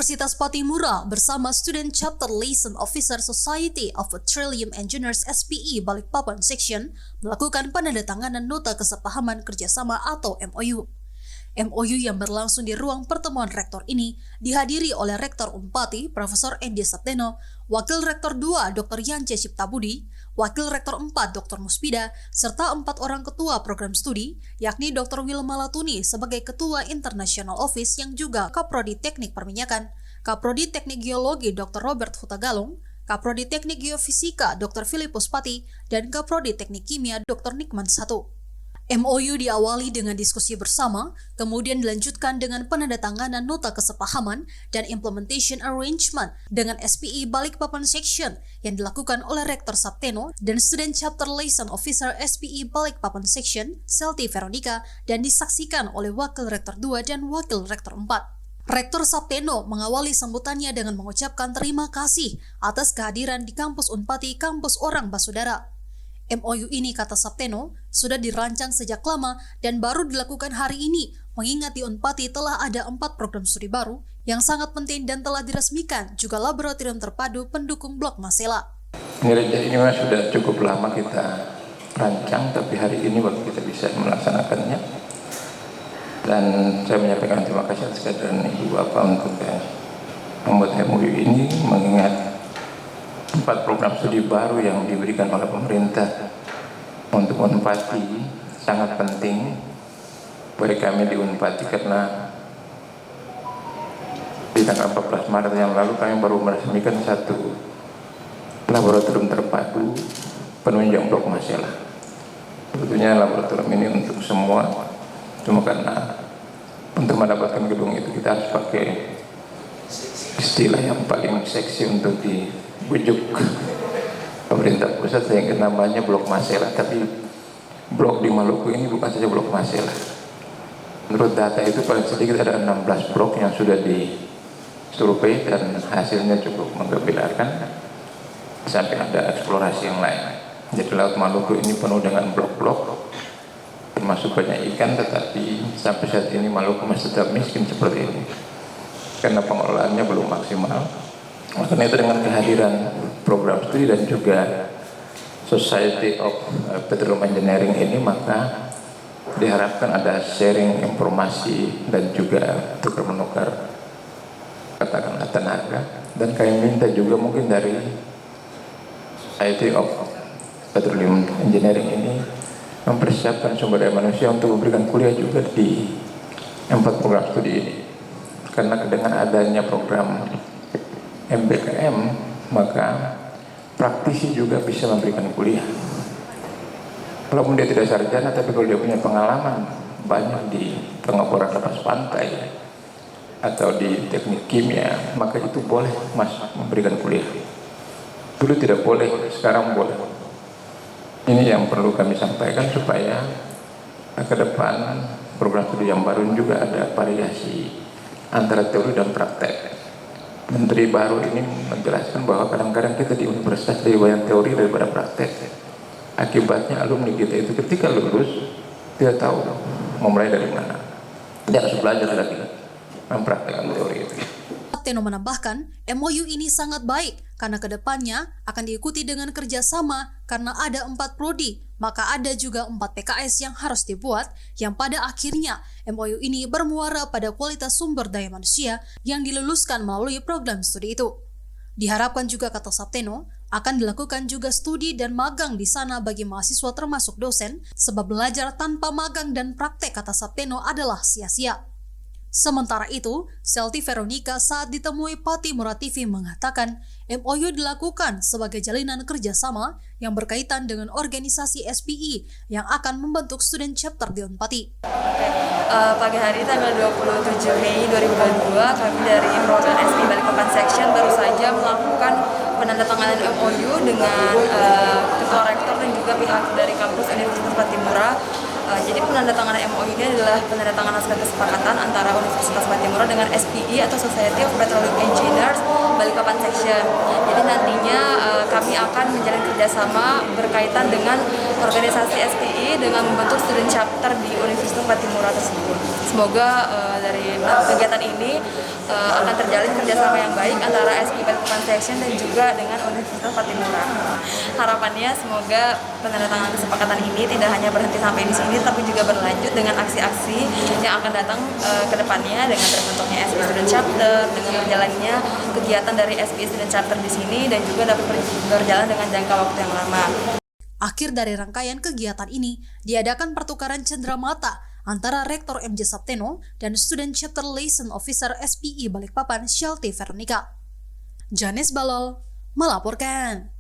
Universitas Patimura bersama Student Chapter Liaison Officer Society of Petroleum Engineers SPE Balikpapan Section melakukan penandatanganan nota kesepahaman kerjasama atau MOU. MOU yang berlangsung di ruang pertemuan rektor ini dihadiri oleh Rektor Unpati Profesor Endi Sapteno, Wakil Rektor 2 Dr. Yance Ciptabudi, Wakil Rektor 4 Dr. Muspida, serta 4 orang ketua program studi, yakni Dr. Wilma Latuni sebagai Ketua International Office yang juga Kaprodi Teknik Perminyakan, Kaprodi Teknik Geologi Dr. Robert Hutagalung, Kaprodi Teknik Geofisika Dr. Filipus Pati, dan Kaprodi Teknik Kimia Dr. Nikman Satu. MOU diawali dengan diskusi bersama, kemudian dilanjutkan dengan penandatanganan nota kesepahaman dan implementation arrangement dengan SPE Balikpapan Section yang dilakukan oleh Rektor Sapteno dan Student Chapter Liaison Officer SPE Balikpapan Section, Selti Veronica, dan disaksikan oleh Wakil Rektor 2 dan Wakil Rektor 4. Rektor Sapteno mengawali sambutannya dengan mengucapkan terima kasih atas kehadiran di kampus Unpati Kampus Orang Basudara. MOU ini, kata Sapteno, sudah dirancang sejak lama dan baru dilakukan hari ini, mengingat di Unpati telah ada 4 program studi baru yang sangat penting dan telah diresmikan, juga laboratorium terpadu pendukung blok Masela. Ini memang sudah cukup lama kita rancang, tapi hari ini waktu kita bisa melaksanakannya. Dan saya menyampaikan terima kasih atas kehadiran Ibu Bapak untuk membuat MOU ini, mengingat 4 program studi baru yang diberikan oleh pemerintah untuk Unpati sangat penting bagi kami di Unpati, karena di tanggal 14 Maret yang lalu kami baru meresmikan 1 laboratorium terpadu penunjang blok Masela. Sebetulnya laboratorium ini untuk semua, cuma karena untuk mendapatkan gedung itu kita harus pakai istilah yang paling seksi untuk dibujuk pemerintah pusat, sehingga namanya blok Masela. Tapi blok di Maluku ini bukan saja blok Masela. Menurut data itu paling sedikit ada 16 blok yang sudah disurvei dan hasilnya cukup menggembirakan, sampai ada eksplorasi yang lain. Jadi Laut Maluku ini penuh dengan blok-blok, termasuk banyak ikan, tetapi sampai saat ini Maluku masih tetap miskin seperti ini karena pengelolaannya belum maksimal. Karena itu dengan kehadiran program studi dan juga Society of Petroleum Engineering ini, maka diharapkan ada sharing informasi dan juga tukar menukar katakanlah tenaga. Dan kami minta juga mungkin dari Society of Petroleum Engineering ini mempersiapkan sumber daya manusia untuk memberikan kuliah juga di 4 program studi ini. Karena dengan adanya program MBKM, maka praktisi juga bisa memberikan kuliah. Walaupun dia tidak sarjana, tapi kalau dia punya pengalaman banyak di pengeboran lepas pantai atau di teknik kimia, maka itu boleh masuk memberikan kuliah. Dulu tidak boleh, sekarang boleh. Ini yang perlu kami sampaikan supaya ke depan program studi yang baru juga ada variasi antara teori dan praktek. Menteri baru ini menjelaskan bahwa kadang-kadang kita di universitas lebih banyak teori daripada praktek. Akibatnya alumni kita itu ketika lulus tidak tahu mau mulai dari mana. Dia harus belajar lagi mempraktekkan teori itu. Teno menambahkan, MOU ini sangat baik karena kedepannya akan diikuti dengan kerjasama karena ada 4 prodi, maka ada juga 4 PKS yang harus dibuat, yang pada akhirnya MOU ini bermuara pada kualitas sumber daya manusia yang diluluskan melalui program studi itu. Diharapkan juga, kata Sapteno, akan dilakukan juga studi dan magang di sana bagi mahasiswa termasuk dosen, sebab belajar tanpa magang dan praktek, kata Sapteno, adalah sia-sia. Sementara itu, Selti Veronica saat ditemui Patimura TV mengatakan MOU dilakukan sebagai jalinan kerjasama yang berkaitan dengan organisasi SPE yang akan membentuk student chapter di Unpati. Pagi hari tanggal 27 Mei 2022, kami dari perwakilan SPE Balikpapan Section baru saja melakukan penandatanganan MOU dengan Ketua Rektor dan juga pihak dari kampus Universitas Patimura. Jadi penandatanganan MOU ini adalah penandatanganan naskah kesepakatan antara Universitas Patimura dengan SPE atau Society of Petroleum Engineers Balikpapan Section. Jadi nantinya kami akan menjalin kerjasama berkaitan dengan organisasi SPI dengan membentuk student chapter di Universitas Patimura tersebut. Semoga dari kegiatan ini akan terjalin kerjasama yang baik antara SPI Balikpapan Section dan juga dengan Universitas Patimura. Harapannya semoga penandatanganan kesepakatan ini tidak hanya berhenti sampai di sini, tapi juga berlanjut dengan aksi-aksi yang akan datang ke depannya dengan terbentuknya SPI Student Chapter, dengan berjalannya kegiatan dari SPI Student Chapter di sini dan juga dapat berjalan dengan jangka waktu yang lama. Akhir dari rangkaian kegiatan ini diadakan pertukaran cenderamata antara Rektor MJ Sapteno dan Student Chapter Liaison Officer SPI Balikpapan Shelty Veronica. Janes Balol melaporkan.